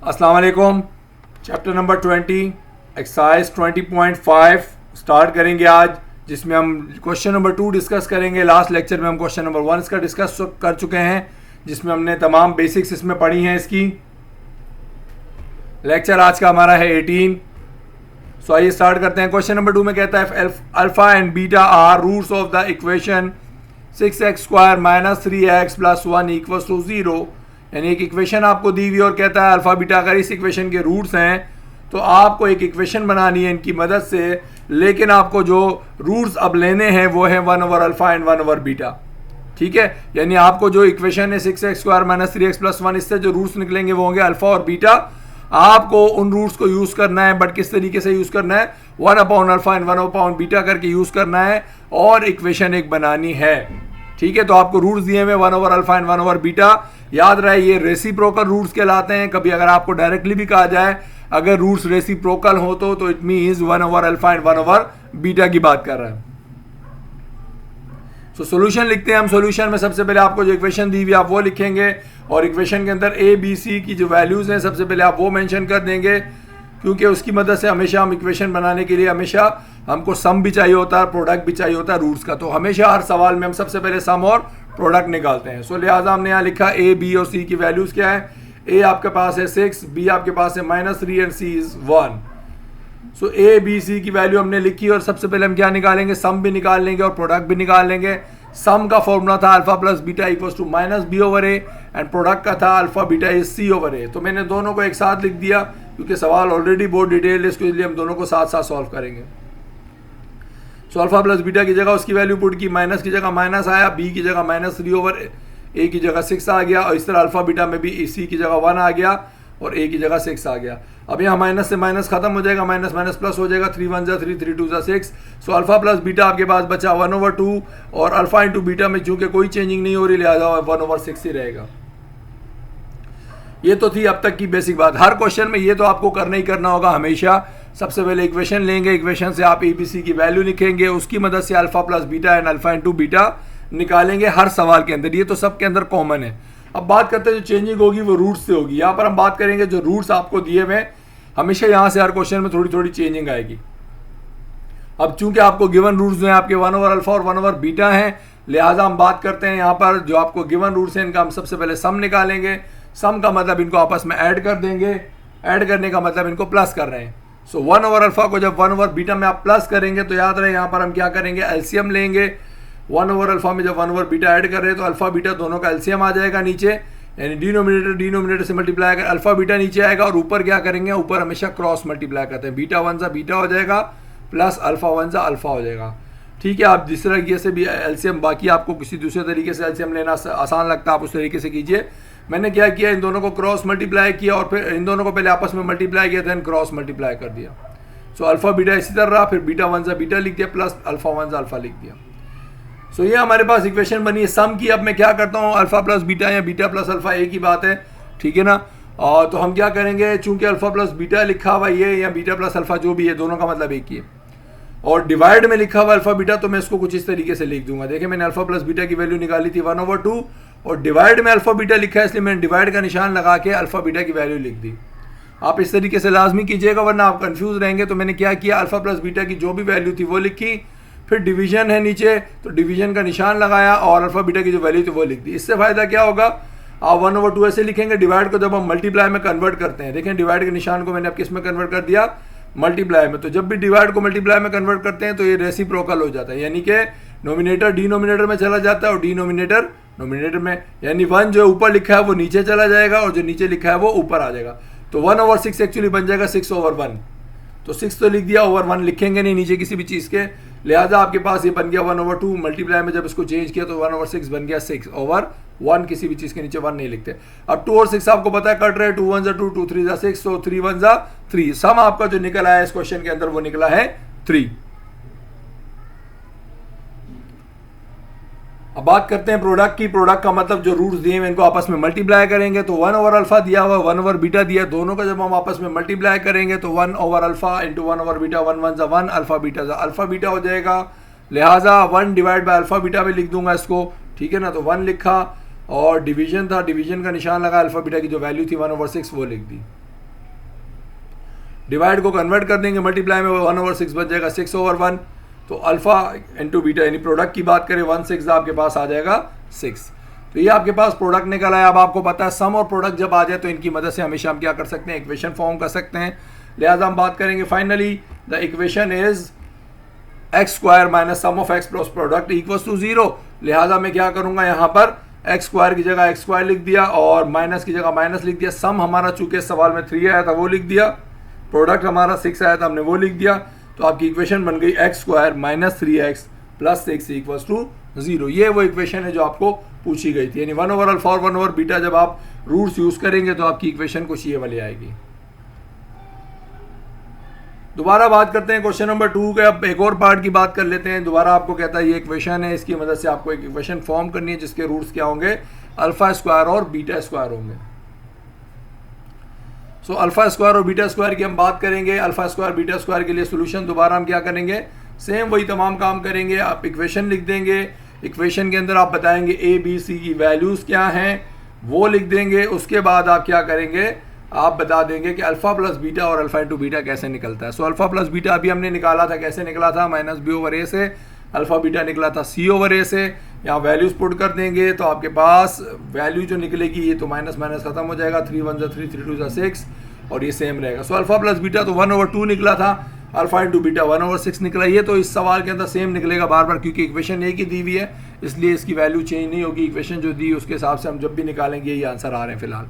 अस्सलाम वालेकुम। Chapter number 20 exercise 20.5 start करेंगे आज, जिसमें हम क्वेश्चन नंबर 2 डिस्कस करेंगे। लास्ट लेक्चर में हम क्वेश्चन नंबर 1 इसका डिस्कस कर चुके हैं, जिसमें हमने तमाम बेसिक्स इसमें पढ़ी हैं इसकी। लेक्चर आज का हमारा है 18। सो आइए स्टार्ट करते हैं। क्वेश्चन नंबर 2 में कहता है alpha and beta are roots of the equation 6x² - 3x + 1 = 0। यानी एक इक्वेशन आपको दी हुई और कहता है अल्फा बीटा अगर इस इक्वेशन के रूट्स हैं तो आपको एक इक्वेशन बनानी है इनकी मदद से, लेकिन आपको जो रूट्स अब लेने हैं वो है 1/अल्फा एंड 1/बीटा। ठीक है, यानी आपको जो इक्वेशन है 6x² - 3x + 1, इससे जो रूट्स निकलेंगे वो होंगे अल्फा और बीटा। आपको उन रूट्स को यूज करना है, बट किस तरीके से यूज करना है, 1/अल्फा एंड 1/बीटा करके यूज करना है और इक्वेशन एक बनानी है। ठीक है, तो आपको रूट्स दिए हुए 1/अल्फा एंड 1/बीटा। याद रहे ये रेसिप्रोकल रूट्स कहलाते हैं। कभी अगर आपको डायरेक्टली भी कहा जाए अगर रूट्स रेसिप्रोकल हो तो इट मींस 1/अल्फा एंड 1/बीटा की बात कर रहा है। सो सॉल्यूशन लिखते हैं हम। सॉल्यूशन में सबसे पहले आपको जो इक्वेशन दी हुई आप वो लिखेंगे और इक्वेशन के अंदर ए बी सी की जो वैल्यूज हैं सबसे पहले आप वो मेंशन कर देंगे, क्योंकि उसकी मदद से हमेशा हम इक्वेशन बनाने के लिए हमेशा हमको सम भी चाहिए होता है, प्रोडक्ट भी चाहिए होता है रूट्स का। तो हमेशा हर सवाल में हम सबसे पहले सम और प्रोडक्ट निकालते हैं। सो लिहाजा हमने यहाँ लिखा ए बी और सी की वैल्यूज क्या है। ए आपके पास है 6, बी आपके पास है -3 and c is 1। So a b c की वैल्यू हमने लिखी और सबसे पहले हम क्या निकालेंगे, सम भी निकाल लेंगे और प्रोडक्ट भी निकाल लेंगे। सम का फॉर्मूला था alpha plus beta equals to -b/a and product का था अल्फा बीटा इज c/a। तो मैंने दोनों को एक साथ लिख दिया क्योंकि सवाल ऑलरेडी बहुत डिटेल्ड है, इसको इसलिए हम दोनों को साथ साथ सॉल्व करेंगे। सो अल्फा प्लस बीटा की जगह उसकी वैल्यू पुट की, माइनस की जगह माइनस आया, बी की जगह -3/a की जगह 6 आ गया, और इस तरह अल्फा बीटा में भी सी की जगह 1 आ गया और ए की जगह 6 आ गया। अब यहाँ माइनस से माइनस खत्म हो जाएगा, माइनस माइनस प्लस हो जाएगा, 3 1 3 3 2 6। सो अल्फा प्लस बीटा आपके पास बचा 1/2 और अल्फा इंटू बीटा में चूंकि कोई चेंजिंग नहीं हो रही लिहाजा 1/6 ही रहेगा। ये तो थी अब तक की बेसिक बात। हर क्वेश्चन में ये तो आपको करना ही करना होगा हमेशा। सबसे पहले इक्वेशन लेंगे, इक्वेशन से आप एबीसी की वैल्यू लिखेंगे, उसकी मदद से alpha plus beta and alpha into beta निकालेंगे हर सवाल के अंदर। ये तो सबके अंदर कॉमन है। अब बात करते हैं जो चेंजिंग होगी वो रूट्स से होगी। यहाँ पर हम बात करेंगे जो रूट्स आपको दिए हुए, हमेशा यहाँ से हर क्वेश्चन में थोड़ी थोड़ी चेंजिंग आएगी। अब चूंकि आपको गिवन रूट्स जो हैं आपके 1/अल्फा और 1/बीटा हैं, लिहाजा हम बात करते हैं यहाँ पर जो आपको गिवन रूट्स हैं इनका हम सबसे पहले सम निकालेंगे। सम का मतलब इनको आपस में ऐड कर देंगे, ऐड करने का मतलब इनको प्लस कर रहे हैं। सो 1/अल्फा को जब 1/बीटा में आप प्लस करेंगे तो याद रहे यहाँ पर हम क्या करेंगे, एलसीएम लेंगे। 1/अल्फा में जब 1/बीटा ऐड कर रहे हैं तो अल्फा बीटा दोनों का एलसीएम आ जाएगा नीचे, यानी डिनोमिनेटर से मल्टीप्लाई कर अल्फा बीटा नीचे आएगा और ऊपर क्या करेंगे, ऊपर हमेशा क्रॉस मल्टीप्लाई करते हैं। बीटा 1 बीटा हो जाएगा प्लस अल्फा 1 अल्फा हो जाएगा। ठीक है, आप जिस तरीके से भी एलसीएम, बाकी आपको किसी दूसरे तरीके से एलसीएम लेना आसान लगता है आप उस तरीके से कीजिए। मैंने क्या किया, इन दोनों को क्रॉस मल्टीप्लाई किया और फिर इन दोनों को पहले आपस में मल्टीप्लाई किया, देन क्रॉस मल्टीप्लाई कर दिया। सो अल्फा बीटा इसी तरह रहा, फिर बीटा 1 बीटा लिख दिया प्लस अल्फा 1 अल्फा लिख दिया। सो ये हमारे पास इक्वेशन बनी है सम की। अब मैं क्या करता हूँ, अल्फा प्लस बीटा या बीटा प्लस अल्फा एक ही बात है, ठीक है ना। और तो हम क्या करेंगे, चूंकि अल्फा प्लस बीटा लिखा हुआ ये या बीटा प्लस अल्फा जो भी है दोनों का मतलब एक ही है, और डिवाइड में लिखा हुआ अल्फा बीटा, तो मैं इसको कुछ इस तरीके से लिख दूंगा। देखिए मैंने अल्फा प्लस बीटा की वैल्यू निकाली थी 1/2 और डिवाइड में अल्फा बीटा लिखा है, इसलिए मैंने डिवाइड का निशान लगा के अल्फा बीटा की वैल्यू लिख दी। आप इस तरीके से लाजमी कीजिएगा वरना आप कंफ्यूज रहेंगे। तो मैंने क्या किया, अल्फा प्लस बीटा की जो भी वैल्यू थी वो लिखी, फिर डिवीजन है नीचे तो डिवीजन का निशान लगाया और अल्फा बीटा की जो वैल्यू थी वो लिख दी। इससे फायदा क्या होगा, आप 1/2 ऐसे लिखेंगे। डिवाइड को जब हम मल्टीप्लाई में कन्वर्ट करते हैं, देखें डिवाइड के निशान को मैंने अब किस में कन्वर्ट कर दिया, मल्टीप्लाई में। तो जब भी डिवाइड को मल्टीप्लाई में कन्वर्ट करते हैं तो ये रेसिप्रोकल हो जाता है, यानी कि नोमिनेटर डिनोमिनेटर में चला जाता है और डिनोमिनेटर नोमिनेटर में, यानी 1 जो ऊपर लिखा है वो नीचे चला जाएगा और जो नीचे लिखा है वो ऊपर आ जाएगा। तो 1/6 एक्चुअली बन जाएगा 6/1। तो 6 तो लिख दिया, ओवर 1 लिखेंगे नहीं नीचे किसी भी चीज़ के, लिहाजा आपके पास ये बन गया 1/2। मल्टीप्लाई में जब इसको चेंज किया तो 1/6 बन गया 6/1। किसी भी चीज़ के नीचे 1 नहीं लिखते। अब 2 और 6 आपको पता है कट रहे, 2 1 2 2 3 6, तो 3 1 3। सम आपका जो निकला है इस क्वेश्चन के अंदर वो निकला है 3। अब बात करते हैं प्रोडक्ट की। प्रोडक्ट का मतलब जो रूट्स दिए हैं इनको आपस में मल्टीप्लाई करेंगे। तो 1/अल्फा दिया हुआ, 1/बीटा दिया, दोनों का जब हम आपस में मल्टीप्लाई करेंगे तो 1/अल्फा इंटू 1/बीटा, 1 1 1 अल्फा बीटा हो जाएगा। लिहाजा 1 डिवाइड बाय अल्फा बीटा में लिख दूंगा इसको, ठीक है ना। तो 1 लिखा और डिवीजन था, डिवीजन का निशान लगा, अल्फा बीटा की जो वैल्यू थी 1/6 वो लिख दी। डिवाइड को कन्वर्ट कर देंगे मल्टीप्लाई में, 1/6 बन जाएगा 6/1। तो अल्फा इंटू बीटा यानी प्रोडक्ट की बात करें 1/6 आपके पास आ जाएगा 6। तो ये आपके पास प्रोडक्ट निकल आया। अब आपको पता है सम और प्रोडक्ट जब आ जाए तो इनकी मदद से हमेशा हम क्या कर सकते हैं, इक्वेशन फॉर्म कर सकते हैं। लिहाजा हम बात करेंगे finally the equation is x square minus sum of x plus product equals to 0। लिहाजा मैं क्या करूंगा, यहाँ पर एक्स स्क्वायर की जगह एक्स स्क्वायर लिख दिया और माइनस की जगह माइनस लिख दिया। सम हमारा चूंकि सवाल में 3 आया था वो लिख दिया, प्रोडक्ट हमारा 6 आया था हमने वो लिख दिया। तो आपकी इक्वेशन बन गई x square minus 3x plus 6 equals to 0। ये वो इक्वेशन है जो आपको पूछी गई थी, यानी 1/अल्फा और 1/बीटा जब आप रूट्स यूज करेंगे तो आपकी इक्वेशन कुछ ये वाली आएगी। दोबारा बात करते हैं क्वेश्चन नंबर 2 के। अब एक और पार्ट की बात कर लेते हैं। दोबारा आपको कहता है ये इक्वेशन है, इसकी मदद से आपको एक इक्वेशन फॉर्म करनी है जिसके रूट्स क्या होंगे, अल्फा स्क्वायर और बीटा स्क्वायर होंगे। सो अल्फा स्क्वायर और बीटा स्क्वायर की हम बात करेंगे। अल्फा स्क्वायर बीटा स्क्वायर के लिए सोल्यूशन दोबारा हम क्या करेंगे, सेम वही तमाम काम करेंगे। आप इक्वेशन लिख देंगे, इक्वेशन के अंदर आप बताएंगे ए बी सी की वैल्यूज़ क्या हैं वो लिख देंगे। उसके बाद आप क्या करेंगे, आप बता देंगे कि अल्फा प्लस बीटा और अल्फा इंटू बीटा कैसे निकलता है। सो अल्फा प्लस बीटा अभी हमने निकाला था, कैसे निकला था, माइनस b/a से। अल्फा बीटा निकला था c/a से। यहाँ वैल्यूज पुट कर देंगे तो आपके पास वैल्यू जो निकलेगी ये तो माइनस माइनस खत्म हो जाएगा, 3 1 3 3 2 6 और ये सेम रहेगा। सो अल्फा प्लस बीटा तो 1/2 निकला था, अल्फा इंटू बीटा 1/6 निकला। ये तो इस सवाल के अंदर सेम निकलेगा बार बार, क्योंकि इक्वेशन एक ही दी हुई है इसलिए इसकी वैल्यू चेंज नहीं होगी। इक्वेशन जो दी उसके हिसाब से हम जब भी निकालेंगे ये आंसर आ रहे हैं फिलहाल।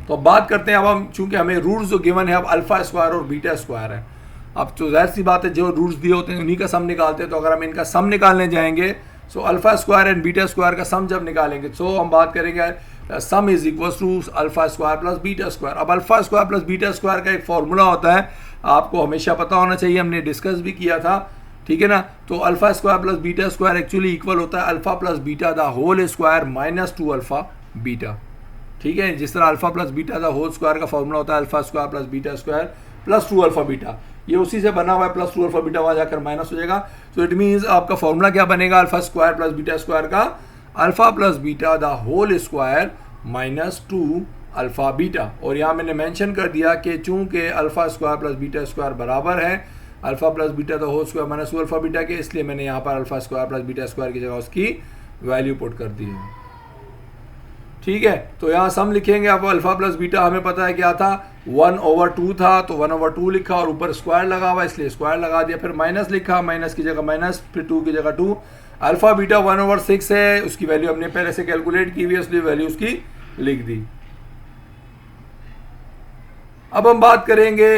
तो अब बात करते हैं, अब हम चूंकि हमें रूट्स जो गिवन है अब अल्फा स्क्वायर और बीटा स्क्वायर है, अब तो जाहिर सी बात है जो रूट्स दिए होते हैं उन्हीं का सम निकालते हैं। तो अगर हम इनका सम निकालने जाएंगे so alpha square and beta square का सम जब निकालेंगे तो हम बात करेंगे sum is equal to alpha square plus beta square. अब alpha square plus beta square का एक फॉर्मूला होता है, आपको हमेशा पता होना चाहिए, हमने डिस्कस भी किया था, ठीक है ना। तो alpha square plus beta square actually equal होता है alpha plus beta the whole square minus 2 alpha beta, ठीक है। जिस तरह alpha plus beta the whole square का फॉर्मूला होता है alpha square plus beta square plus 2 alpha beta, ये उसी से बना हुआ है, प्लस 2 अल्फा बीटा वहाँ जाकर माइनस हो जाएगा। तो इट मीन्स आपका फॉर्मूला क्या बनेगा, alpha square plus beta square का alpha plus beta the whole square minus 2 alpha beta. और यहाँ मैंने मेंशन कर दिया कि चूंकि alpha square plus beta square बराबर है alpha plus beta the whole square minus 2 alpha beta के, इसलिए मैंने यहाँ पर alpha square plus beta square की जगह उसकी वैल्यू पुट कर दी है, ठीक है। तो यहाँ सम लिखेंगे, अब अल्फा प्लस बीटा हमें पता है क्या था, 1/2 था तो 1/2 लिखा और ऊपर स्क्वायर लगा हुआ इसलिए स्क्वायर लगा दिया, फिर माइनस लिखा, माइनस की जगह माइनस, फिर 2 की जगह 2। अल्फा बीटा 1/6 है, उसकी वैल्यू हमने पहले से कैलकुलेट की हुई है इसलिए वैल्यू उसकी लिख दी। अब हम बात करेंगे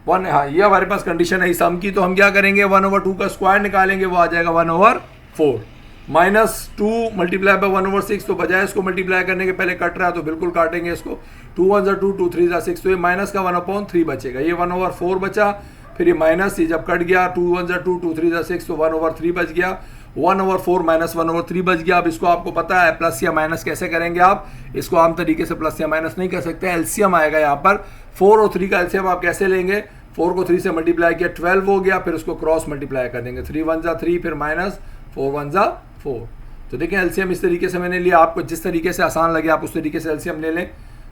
हाँ ये हमारे पास कंडीशन है सम की, तो हम क्या करेंगे 1/2 का स्क्वायर निकालेंगे, वो आ जाएगा 1/4 माइनस 2 मल्टीप्लाई बाय 1/6। तो बजाय इसको मल्टीप्लाई करने के पहले कट रहा है तो बिल्कुल काटेंगे इसको, 2 1 2 2 3 6, तो ये माइनस का 1/3 बचेगा, ये 1/4 बचा, फिर ये माइनस ये जब कट गया 2 1 2 2 3 6 तो 1/3 बच गया, 1/4 माइनस 1/3 बच गया। अब इसको आपको पता है प्लस या माइनस कैसे करेंगे, आप इसको आम तरीके से प्लस या माइनस नहीं कर सकते, एलसीएम आएगा यहाँ पर। 4 और 3 का एलसीएम आप कैसे लेंगे, 4 को 3 से मल्टीप्लाई किया 12 हो गया, फिर उसको क्रॉस मल्टीप्लाई कर देंगे, 3 1 3 फिर माइनस 4 1 4। तो देखें एलसीएम इस तरीके से मैंने लिया, आपको जिस तरीके से आसान लगे आप उस तरीके से एलसीएम ले लें।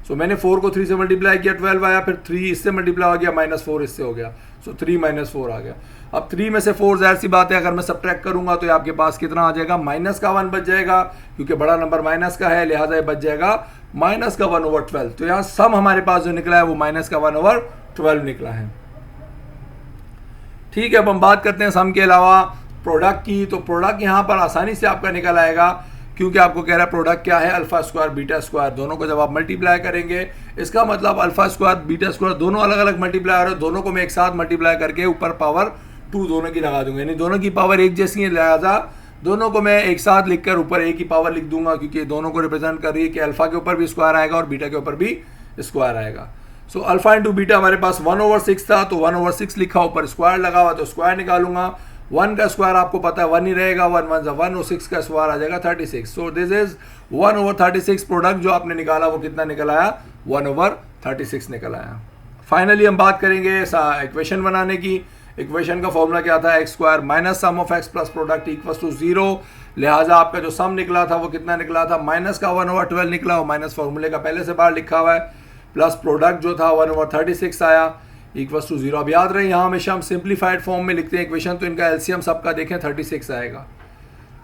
सो मैंने 4 को 3 से मल्टीप्लाई किया 12 आया, फिर 3 इससे मल्टीप्लाई हो गया -4 इससे हो गया, सो 3 -4 आ गया। अब 3 में से 4 जाहिर सी बात है अगर मैं सब्ट्रैक्ट करूंगा तो ये आपके पास कितना आ जाएगा, माइनस का 1 बच जाएगा, क्योंकि बड़ा नंबर माइनस का है लिहाजा ये बच जाएगा माइनस का 1/12। तो यहाँ सम हमारे पास जो निकला है वो माइनस का 1/12 निकला है, ठीक है। अब हम बात करते हैं सम के अलावा प्रोडक्ट की। तो प्रोडक्ट यहाँ पर आसानी से आपका निकल आएगा, क्योंकि आपको कह रहा है प्रोडक्ट क्या है, अल्फा स्क्वायर बीटा स्क्वायर, दोनों को जब आप मल्टीप्लाई करेंगे इसका मतलब अल्फा स्क्वायर बीटा स्क्वायर दोनों अलग अलग मल्टीप्लाई हो रहे हैं, दोनों को मैं एक साथ मल्टीप्लाई करके ऊपर पावर 2 दोनों की लगा दूंगा, यानी दोनों की पावर एक जैसी है, लिहाजा दोनों को मैं एक साथ लिखकर ऊपर एक ही पावर लिख दूंगा, क्योंकि दोनों को रिप्रेजेंट कर रही है कि अल्फा के ऊपर भी स्क्वायर आएगा और बीटा के ऊपर भी स्क्वायर आएगा। सो अल्फा इंटू बीटा हमारे पास 1/6 था तो 1/6 लिखा, ऊपर स्क्वायर लगा हुआ तो स्क्वायर निकालूंगा, 1 का स्क्वायर आपको पता है 1 ही रहेगा, 1 1 1 और 6 का स्क्वायर आ जाएगा 36। सो दिस इज 1/36 प्रोडक्ट जो आपने निकाला वो कितना निकल आया, 1/36 निकल आया। फाइनली हम बात करेंगे इक्वेशन बनाने की। इक्वेशन का फॉर्मूला क्या था, x square minus sum of x plus product equal to 0। लिहाजा आपका जो सम निकला था वो कितना निकला था, माइनस का 1/12 निकला, और माइनस फॉर्मूले का पहले से बाहर लिखा हुआ है। प्लस प्रोडक्ट जो था 1/36 आया इक्वल्स टू 0। अब याद रहे यहाँ हमेशा हम सिंप्लीफाइड फॉर्म में लिखते हैं इक्वेशन, तो इनका एलसीएम सबका देखें 36 आएगा।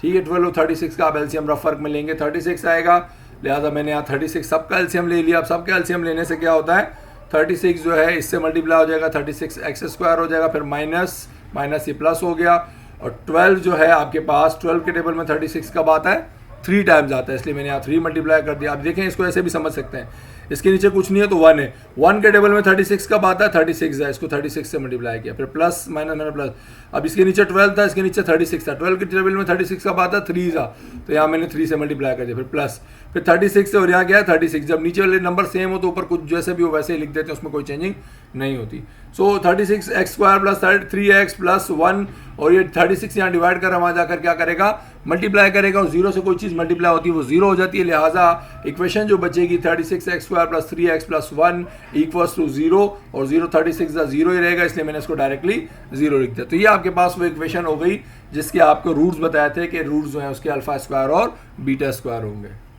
ठीक है, 12 और 36 का आप एलसीएम रफ वर्क में लेंगे 36 आएगा, लिहाजा मैंने यहाँ 36 सबका एलसीएम ले लिया। अब सबका एलसीएम लेने से क्या होता है, 36 जो है इससे मल्टीप्लाई हो जाएगा, 36x² हो जाएगा, फिर माइनस माइनस ये प्लस हो गया, और 12 जो है आपके पास 12 के टेबल में 36 कब आता है, 3 टाइम्स आता है, इसलिए मैंने यहाँ 3 मल्टीप्लाई कर दिया। आप देखें इसको ऐसे भी समझ सकते हैं, इसके नीचे कुछ नहीं है तो 1 है, 1 के टेबल में 36 कब आता है, 36 है, इसको 36 से मल्टीप्लाई किया, फिर प्लस माइनस माइनस प्लस। अब इसके नीचे 12 था, इसके नीचे 36 था, 12 के टेबल में 36 कब आता है, 3 था, तो यहाँ मैंने 3 से मल्टीप्लाई कर दिया, फिर प्लस, फिर 36 से और यहाँ क्या है 36। जब नीचे वाले नंबर सेम हो तो ऊपर कुछ जैसे भी हो वैसे ही लिख देते हैं, उसमें कोई चेंजिंग नहीं होती। सो 36x² प्लस 3x प्लस 1, और ये 36 यहाँ डिवाइड कर वहाँ जाकर क्या करेगा, मल्टीप्लाई करेगा, और 0 से कोई चीज़ मल्टीप्लाई होती है वो 0 हो जाती है, लिहाजा इक्वेशन जो बचेगी 36x² plus 3x plus 1 equals to 0, और 0 36 का 0 ही रहेगा, इसलिए मैंने इसको डायरेक्टली 0 लिख दिया। तो ये आपके पास वो इक्वेशन हो गई जिसके आपको रूट्स बताए थे कि रूट्स जो हैं उसके α² और β² होंगे।